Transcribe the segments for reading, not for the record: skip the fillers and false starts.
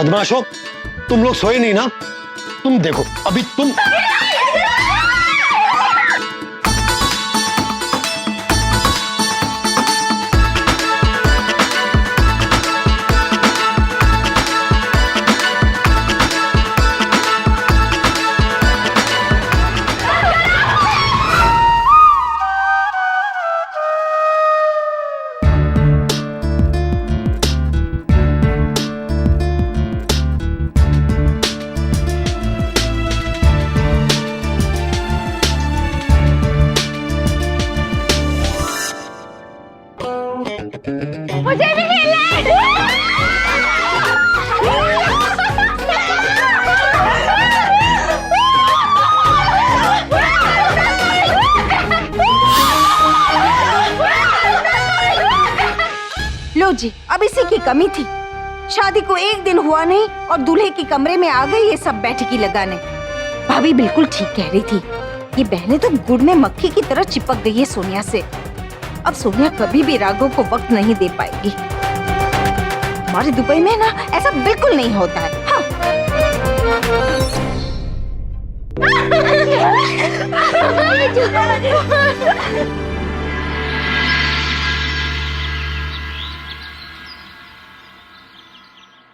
बदमाशो, तुम लोग सोए नहीं ना? तुम देखो अभी तुम। मुझे भी खेलना है। लो जी, अब इसी की कमी थी। शादी को एक दिन हुआ नहीं और दूल्हे के कमरे में आ गई ये सब बैठकी लगाने। भाभी बिल्कुल ठीक कह रही थी, ये बहनें तो गुड़ में मक्खी की तरह चिपक गई है सोनिया से। अब सोनिया कभी भी राघव को वक्त नहीं दे पाएगी। हमारे दुबई में ना ऐसा बिल्कुल नहीं होता है। हाँ।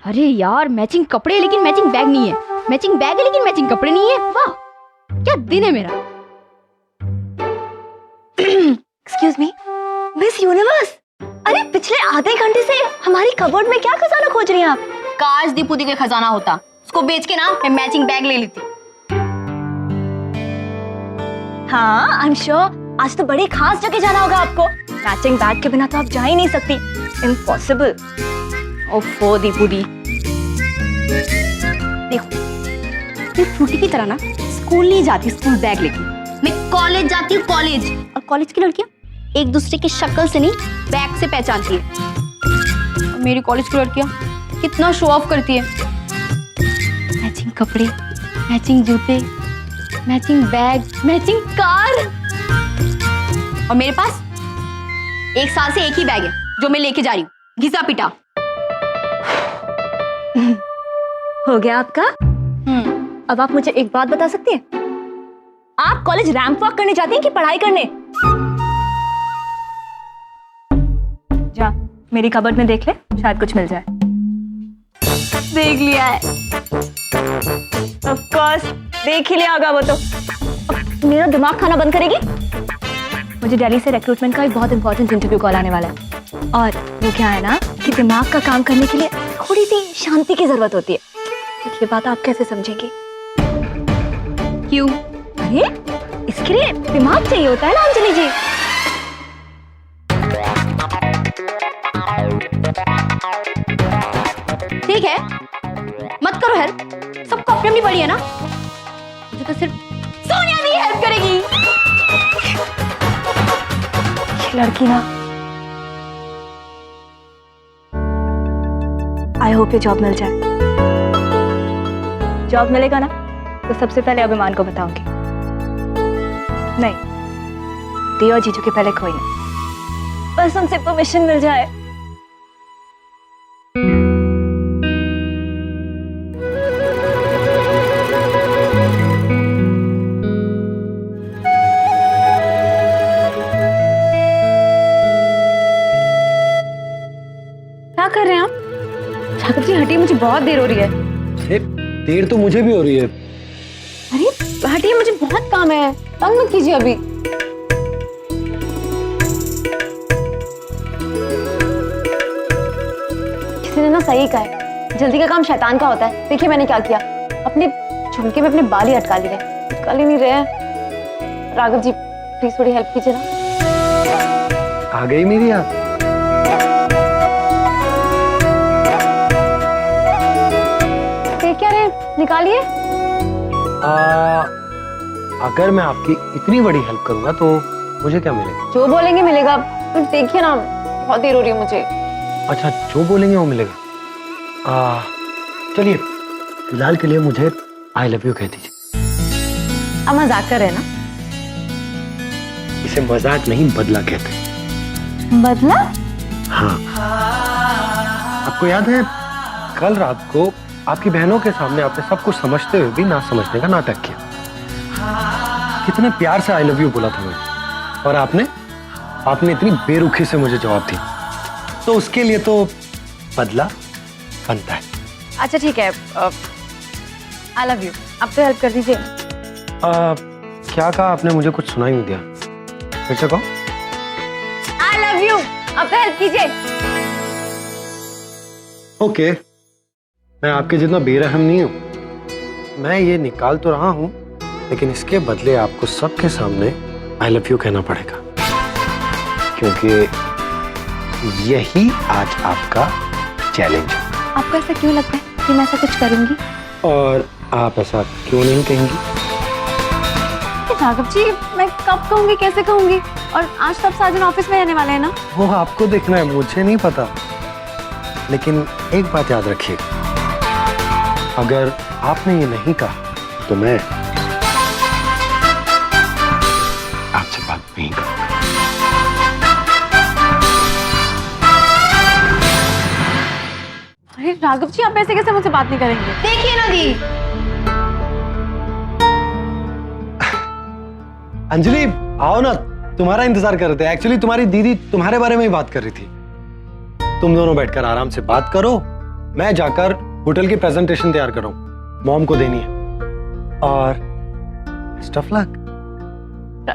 अरे यार, मैचिंग कपड़े है लेकिन मैचिंग बैग नहीं है, मैचिंग बैग है लेकिन मैचिंग कपड़े नहीं है। वाह, क्या दिन है मेरा। एक्सक्यूज मी, मिस यूनिवर्स, अरे पिछले आधे घंटे से हमारी कबोर्ड में क्या खजाना खोज रही हैं आप? काश दीपुदी का खजाना होता, उसको बेच के ना मैं मैचिंग बैग ले लेती। हाँ, आई एम श्योर आज तो बड़ी खास जगह जाना होगा आपको। मैचिंग बैग के बिना तो आप जा ही नहीं सकती, इम्पॉसिबल। ओफो दीपुदी, देखो मैं फ्रूटी की तरह ना स्कूल नहीं जाती, स्कूल बैग लेके मैं कॉलेज जाती हूँ, कॉलेज। और कॉलेज की लड़कियां एक दूसरे की शक्ल से नहीं बैग से पहचानती है। और मेरी कॉलेज की लड़कियां कितना शो ऑफ करती है, मैचिंग कपड़े, मैचिंग जूते, मैचिंग बैग, मैचिंग कार। और मेरे पास 1 साल से एक ही बैग है जो मैं लेके जा रही हूँ, घिसा पिटा। हो गया आपका? अब आप मुझे एक बात बता सकती हैं? आप कॉलेज रैंप वॉक करने जाती हैं कि पढ़ाई करने? जा मेरी कबर्ड में देख ले, शायद कुछ मिल जाए। देख लिया है। ऑफ कोर्स देख ही लिया होगा वो तो। अब मेरा दिमाग खाना बंद करेगी? मुझे दिल्ली से रिक्रूटमेंट का एक बहुत इंपॉर्टेंट इंटरव्यू कॉल आने वाला है, और वो क्या है ना कि दिमाग का काम करने के लिए थोड़ी सी शांति की जरूरत होती है। तो ये बात आप कैसे समझेंगे? क्यों? अरे इसके लिए दिमाग चाहिए होता है ना अंजलि जी। ठीक है, मत करो हेल्प, सबको अपनी अपनी पड़ी है ना। मुझे तो सिर्फ सोनिया भी हेल्प करेगी। ये लड़की ना, आई होप ये जॉब मिल जाए। जॉब मिलेगा ना तो सबसे पहले अभिमान को बताऊंगी। नहीं, दिया और जीजू के पहले कोई नहीं, बस उनसे परमिशन मिल जाए। क्या कर रहे हैं आप? ठाकुर जी हटिए, मुझे बहुत देर हो रही है। देर तो मुझे भी हो रही है। अरे हटिए, मुझे बहुत काम है, तंग मत कीजिए अभी। किसी ने ना सही कहा है, जल्दी का काम शैतान का होता है। देखिए मैंने क्या किया, अपने झुमके में अपने बाल ही अटका लिए, अटका ही नहीं रहे हैं। राघव जी प्लीज थोड़ी हेल्प कीजिए ना। आ गई मेरी आप। क्या रे, निकालिए। अगर मैं आपकी इतनी बड़ी हेल्प करूंगा तो मुझे क्या मिलेगा? जो बोलेंगे मिलेगा। तो देखिए ना, बहुत देर हो रही है मुझे। अच्छा, जो बोलेंगे वो मिलेगा। चलिए फिलहाल के लिए मुझे आई लव यू कह दीजिए। आप मजाक कर रहे हैं ना? इसे मजाक नहीं बदला कहते हैं। बदला? हाँ, आपको याद है कल रात को आपकी बहनों के सामने आपने सब कुछ समझते हुए भी ना समझने का नाटक किया। कितने प्यार से आई लव यू बोला था मैंने, और आपने इतनी बेरुखी से मुझे जवाब दी, तो उसके लिए तो बदला बनता है। अच्छा ठीक है, आई लव यू, आप तो हेल्प कर दीजिए। क्या कहा आपने? मुझे कुछ सुनाई नहीं दिया, फिर से कहो। आई लव यू, आप तो हेल्प कीजिए। ओके, मैं आपके जितना बेरहम नहीं हूं। मैं ये निकाल तो रहा हूं, लेकिन इसके बदले आपको सबके सामने आई लव यू कहना पड़ेगा, क्योंकि यही आज आपका चैलेंज है। आपको ऐसा क्यों लगता है कि मैं ऐसा कुछ करूंगी? और आप ऐसा क्यों नहीं कहेंगी? राघव जी, मैं कब कहूंगी, कैसे कहूंगी? और आज सब साजन ऑफिस में रहने वाले हैं ना? वो आपको देखना है, मुझे नहीं पता। लेकिन एक बात याद रखिए, अगर आपने ये नहीं कहा तो मैं आपसे बात नहीं करूंगा। अरे राघव जी, आप ऐसे कैसे मुझसे बात नहीं करेंगे? देखिए ना दी, अंजलि आओ ना, तुम्हारा इंतजार कर रहे थे। एक्चुअली तुम्हारी दीदी तुम्हारे बारे में ही बात कर रही थी। तुम दोनों बैठकर आराम से बात करो, मैं जाकर होटल की प्रेजेंटेशन तैयार कर रहा हूं, मॉम को देनी है। और best of luck.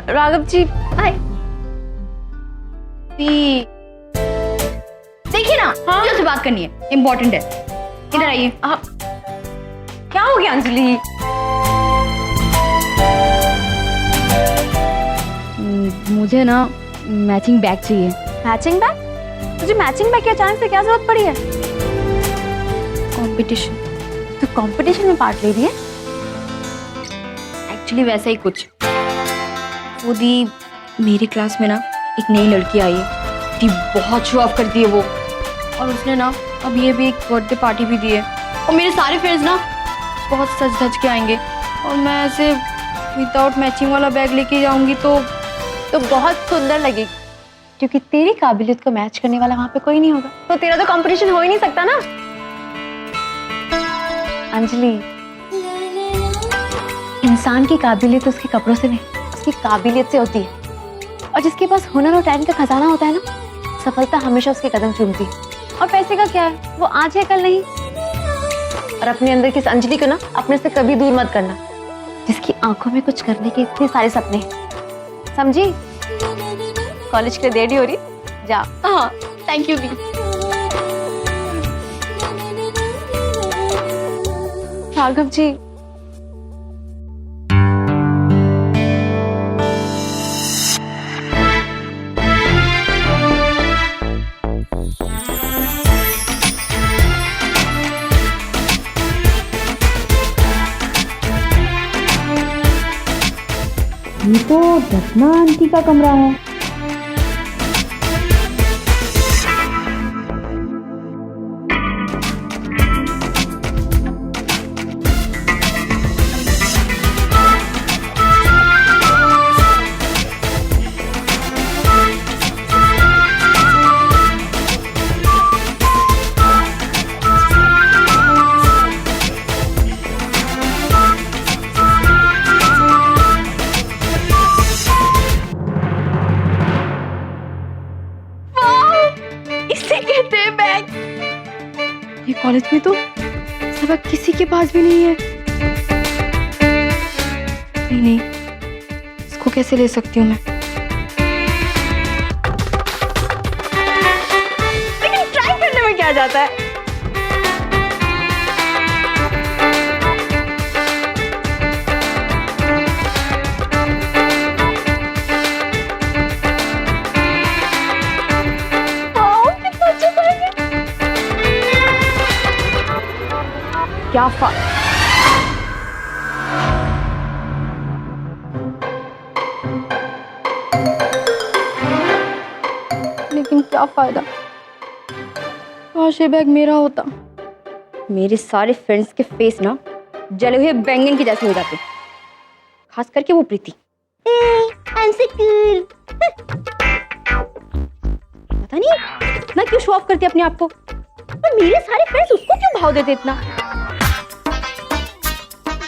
Raghav ji, हाय। देखिए ना, मुझे उससे बात करनी है, इम्पोर्टेंट है। इधर आइए। क्या हो गया अंजलि? मुझे ना मैचिंग बैग चाहिए। Matching bag? मुझे मैचिंग बैग की अचानक से क्या जरूरत पड़ी है? कंपटीशन। तो कंपटीशन में पार्ट ले रही है? एक्चुअली वैसा ही कुछ। वो दी, मेरी क्लास में ना एक नई लड़की आई है, दी बहुत शो ऑफ करती है वो, और उसने ना अब ये भी एक बर्थडे पार्टी भी दी है, और मेरे सारे फ्रेंड्स ना बहुत सज धज के आएंगे, और मैं ऐसे विदाउट मैचिंग वाला बैग लेके जाऊंगी तो बहुत सुंदर लगेगी, क्योंकि तेरी काबिलियत को मैच करने वाला वहां पे कोई नहीं होगा, तो तेरा तो कंपटीशन हो ही नहीं सकता ना। अंजलि, इंसान की काबिलियत उसके कपड़ों से नहीं, उसकी काबिलियत से होती है, और जिसके पास हुनर और टैलेंट का खजाना होता है ना, सफलता हमेशा उसके कदम चूमती है। और पैसे का क्या है, वो आज है कल नहीं। और अपने अंदर की इस अंजलि को ना अपने से कभी दूर मत करना, जिसकी आंखों में कुछ करने के इतने सारे सपने हैं, समझी? कॉलेज के लिए रेडी हो रही? जा। हाँ, थैंक यू दी। राघव जी, ये तो रत्ना आंटी का कमरा है। ये कॉलेज में तो सबक किसी के पास भी नहीं है। नहीं, इसको कैसे ले सकती हूँ मैं? लेकिन ट्राई करने में क्या जाता है? क्या लेकिन क्या फायदा, काश ये बैग मेरा होता। मेरे सारे फ्रेंड्स के फेस ना जले हुए बैंगन के जैसे हो जाते, खास करके वो प्रीति। पता नहीं मैं क्यों शो ऑफ करती अपने आप को, और मेरे सारे फ्रेंड्स उसको क्यों भाव देते इतना।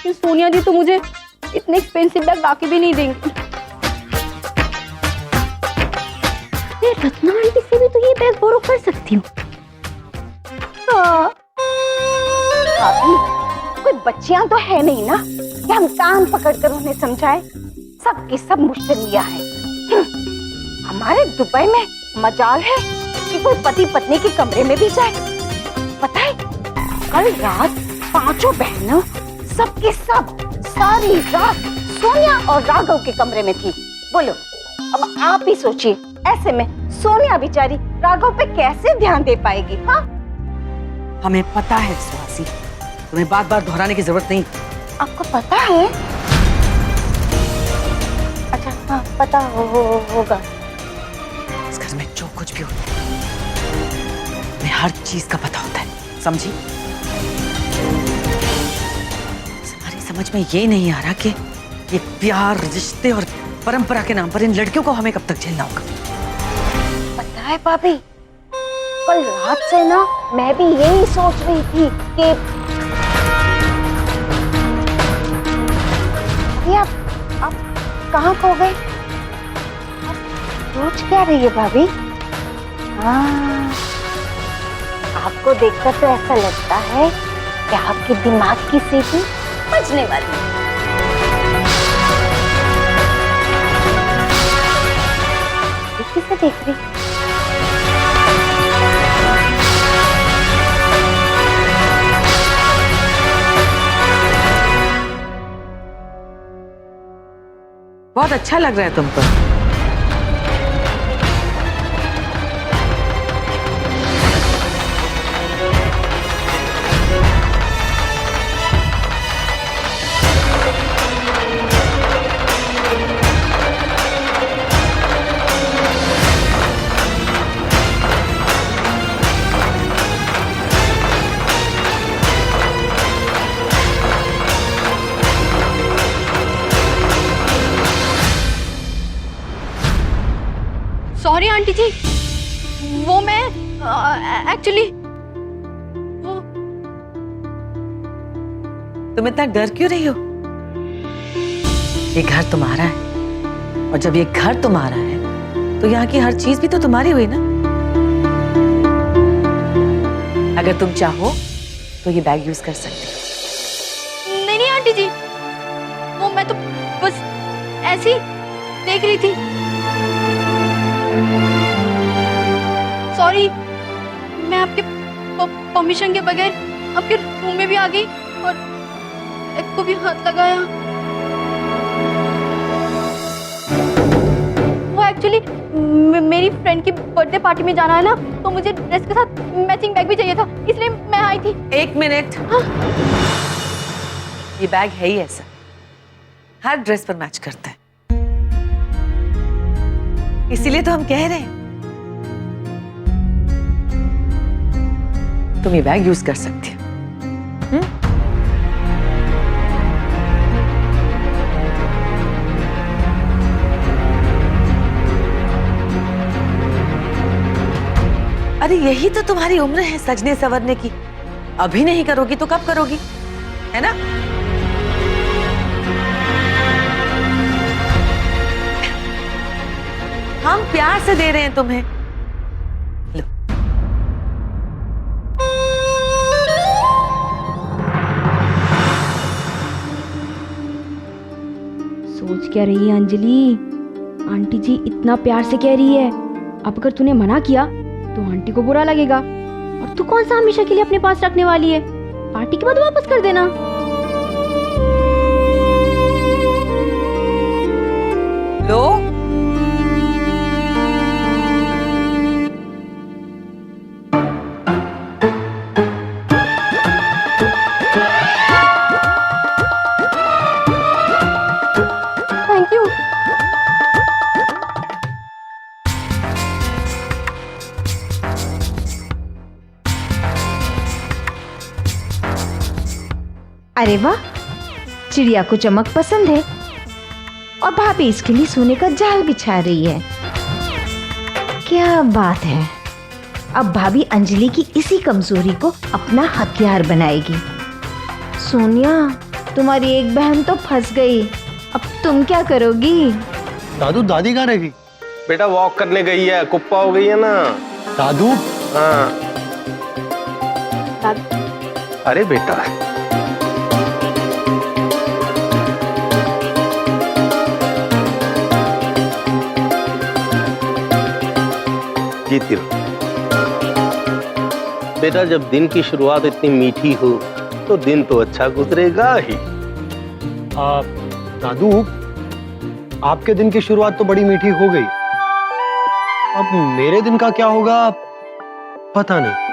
फिर सोनिया जी तो मुझे इतने एक्सपेंसिव बैग बाकी भी नहीं देंगी। मैं रत्ना आंटी से भी तो ये बैग बोरो कर सकती हूँ। भाभी, कोई बच्चियां तो है नहीं ना कि हम कान पकड़कर उन्हें समझाएं। सब की सब मुश्तलिया है। हमारे दुबई में मजाल है कि कोई पति पत्नी के कमरे में भी जाए। पता है, कल रात पांचों बहनों सबके सब सारी रात सोनिया और राघव के कमरे में थी। बोलो, अब आप ही सोचिए, ऐसे में सोनिया बेचारी राघव पे कैसे ध्यान दे पाएगी? हाँ, हमें पता है सुहासी, तुम्हें बार बार दोहराने की जरूरत नहीं। आपको पता है? अच्छा, हाँ, पता होगा। इस घर में जो कुछ भी होता है, तुम्हें हर चीज का पता होता है, समझी? हमारी समझ में ये नहीं आ रहा कि ये प्यार, रिश्ते और परंपरा के नाम पर इन लड़कियों को हमें कब तक झेलना होगा। पता है भाभी, कल रात से ना मैं भी यही सोच रही थी कि ये आप कहाँ खो गए? आप सोच क्या रही है भाभी? हाँ, आपको देखकर तो ऐसा लगता है कि आपके दिमाग की सीटी बजने वाली है। किसे देख रही? बहुत अच्छा लग रहा है तुमको। सॉरी आंटी जी, वो मैं एक्चुअली वो तुम इतना डर क्यों रही हो? ये घर तुम्हारा है, और जब ये घर तुम्हारा है तो यहाँ की हर चीज भी तो तुम्हारी हुई ना। अगर तुम चाहो तो ये बैग यूज कर सकते हो। नहीं आंटी जी, वो मैं तो बस ऐसे ही देख रही थी। सॉरी, मैं आपके परमिशन के बगैर आपके रूम में भी आ गई और एक को भी हाथ लगाया। वो एक्चुअली मेरी फ्रेंड की बर्थडे पार्टी में जाना है ना, तो मुझे ड्रेस के साथ मैचिंग बैग भी चाहिए था, इसलिए मैं आई थी। एक मिनट। हाँ? ये बैग है ही ऐसा, हर ड्रेस पर मैच करता है, इसीलिए तो हम कह रहे हैं तुम ये बैग यूज कर सकती हो। अरे यही तो तुम्हारी उम्र है सजने संवरने की। अभी नहीं करोगी तो कब करोगी, है ना? हम प्यार से दे रहे हैं तुम्हें। लो। सोच क्या रही है अंजलि? आंटी जी इतना प्यार से कह रही है, अब अगर तूने मना किया तो आंटी को बुरा लगेगा, और तू कौन सा हमेशा के लिए अपने पास रखने वाली है? पार्टी के बाद वापस कर देना। लो। Thank you. अरे वाह, चिड़िया को चमक पसंद है और भाभी इसके लिए सोने का जाल बिछा रही है। क्या बात है, अब भाभी अंजलि की इसी कमजोरी को अपना हथियार बनाएगी। सोनिया, तुम्हारी एक बहन तो फंस गई, अब तुम क्या करोगी? दादू दादी कहाँ रहेगी? बेटा वॉक करने गई है, कुप्पा हो गई है ना। दादू हाँ। अरे बेटा जीती रहो। बेटा जब दिन की शुरुआत इतनी मीठी हो तो दिन तो अच्छा गुजरेगा ही। दादू आपके दिन की शुरुआत तो बड़ी मीठी हो गई, अब मेरे दिन का क्या होगा पता नहीं।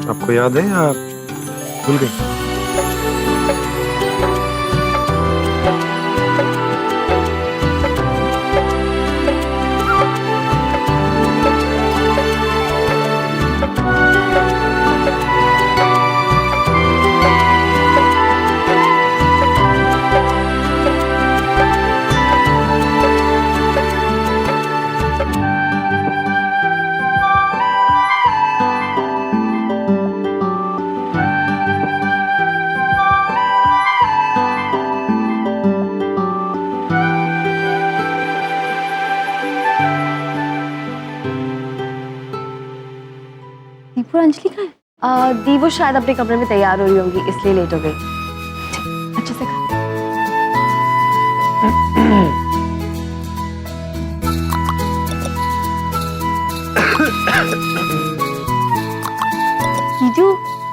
आपको याद है या भूल गई? दीपू और अंजलि कहाँ है? दीपू शायद अपने कमरे में तैयार हो रही होंगी, इसलिए लेट हो गई। अच्छे से खा। जीजू,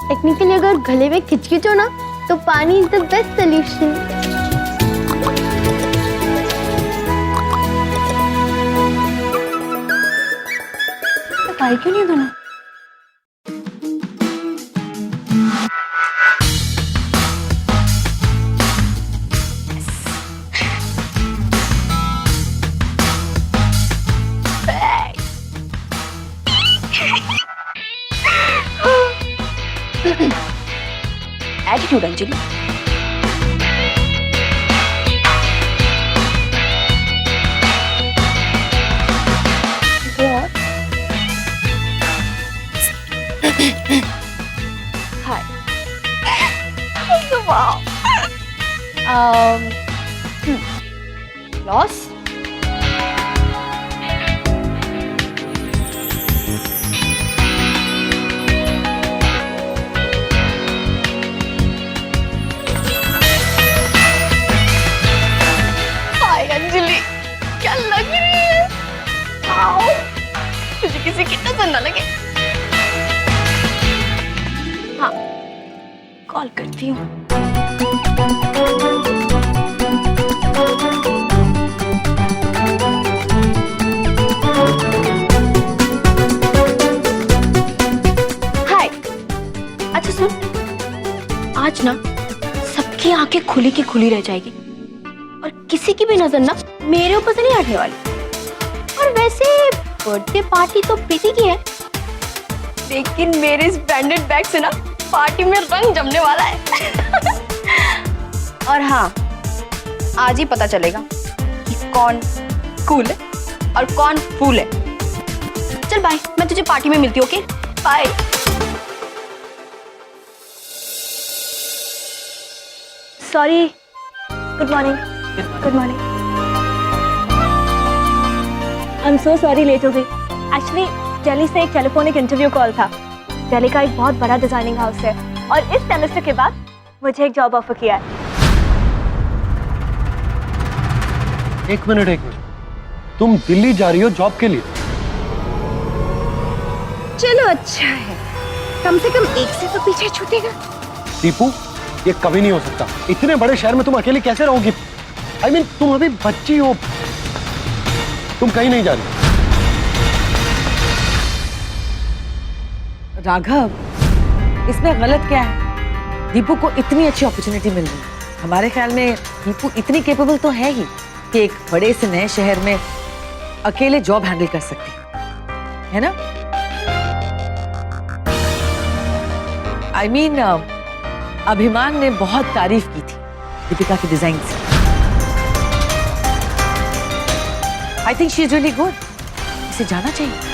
टेक्निकली अगर गले में खिचखिच हो ना तो पानी इज द बेस्ट सोल्यूशन। खाए क्यों नहीं दोनों? एटीट्यूड अंजलि। हाय। लॉस। क्या लग रही है? आओ, तुझे किसी की नजर न लगे। हाँ, कॉल करती हूँ। हाय, अच्छा सुन, आज ना सबकी आंखें खुली की खुली रह जाएगी और किसी की भी नजर ना मेरे ऊपर से नहीं हटने वाली। और वैसे बर्थडे पार्टी तो प्रीति की है, लेकिन मेरे इस ब्रांडेड बैग से ना पार्टी में रंग जमने वाला है। और हाँ, आज ही पता चलेगा कि कौन कूल है और कौन फूल है। चल बाय, मैं तुझे पार्टी में मिलती हूँ। Okay bye. Sorry. Good morning. Good morning. I am so sorry, late हो गई। एक्चुअली दिल्ली से एक टेलीफोनिक इंटरव्यू कॉल था। दिल्ली का एक बहुत बड़ा डिजाइनिंग हाउस है और इस सेमेस्टर के बाद मुझे एक जॉब ऑफर किया है। एक मिनट, तुम दिल्ली जा रही हो जॉब के लिए? चलो अच्छा है, कम से कम एक से तो पीछे छूटेगा। दीपू, ये कभी नहीं हो सकता। इतने बड़े शहर में तुम अकेले कैसे रहोगी? I mean, तुम अभी बच्ची हो, तुम कहीं नहीं जा रही। राघव, इसमें गलत क्या है? दीपू को इतनी अच्छी अपॉर्चुनिटी मिल रही है। हमारे ख्याल में दीपू इतनी केपेबल तो है ही कि एक बड़े से नए शहर में अकेले जॉब हैंडल कर सकती है ना? I mean, अभिमान ने बहुत तारीफ की थी दीपिका की डिजाइन से। I think she is really good. इसे जाना चाहिए।